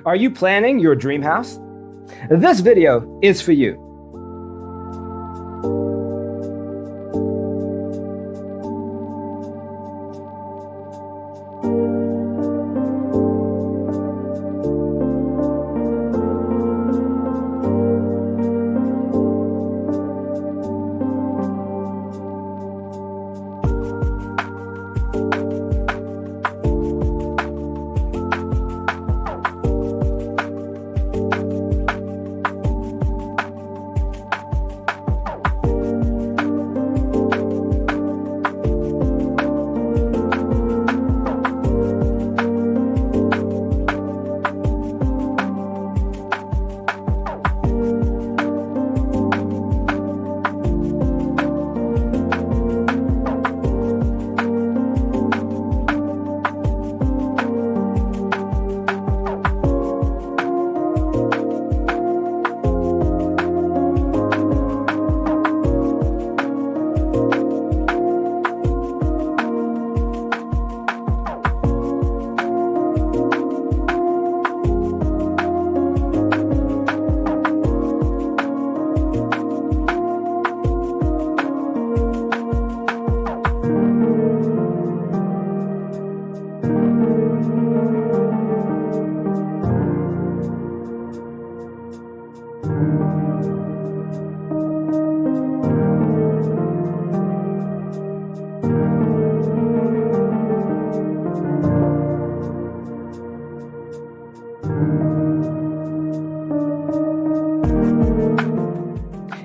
Are you planning your dream house? This video is for you.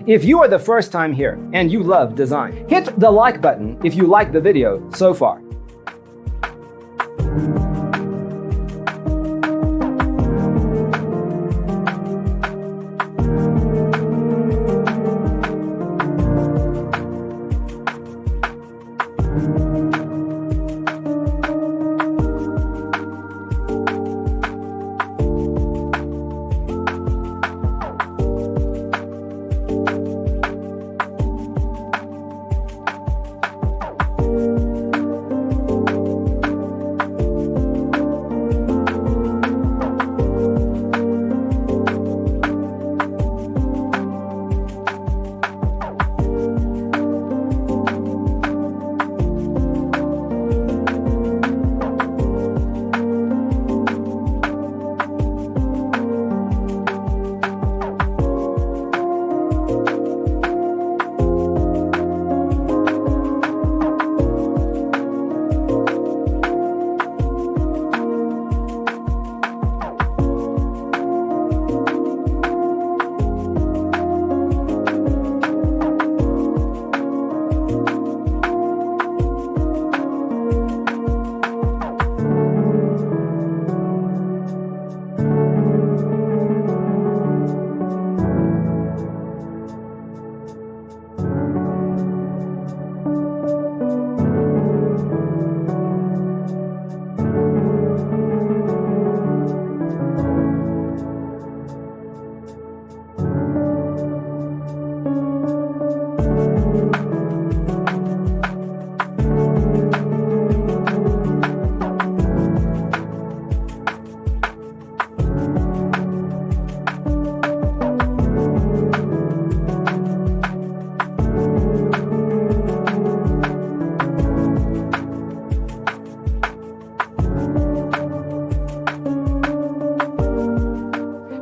If you are the first time here and you love design, hit the like button if you like the video so far.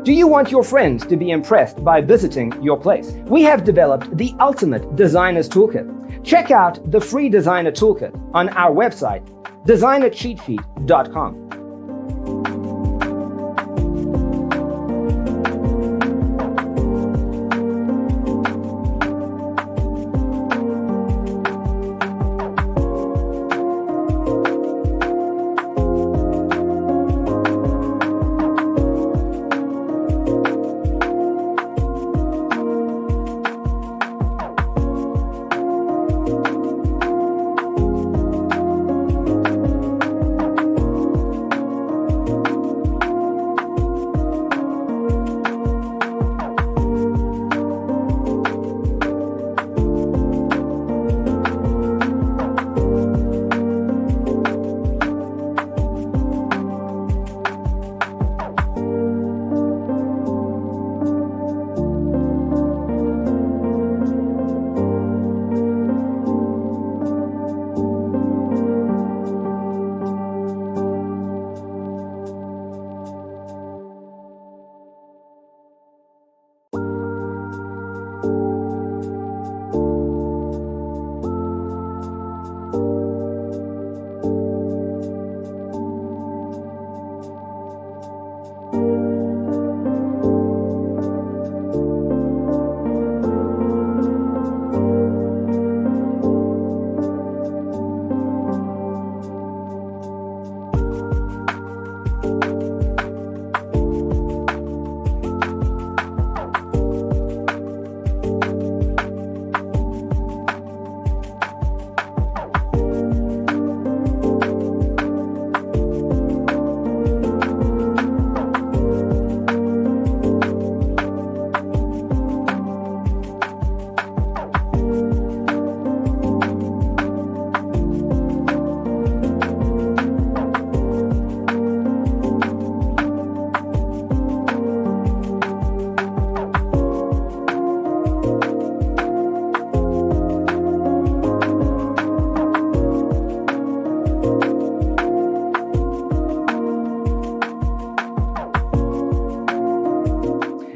Do you want your friends to be impressed by visiting your place? We have developed the ultimate designer's toolkit. Check out the free designer toolkit on our website, designercheatsheet.com.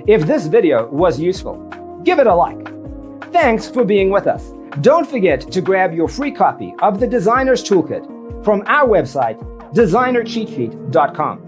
If this video was useful, give it a like. Thanks for being with us. Don't forget to grab your free copy of the Designer's Toolkit from our website, designercheatsheet.com.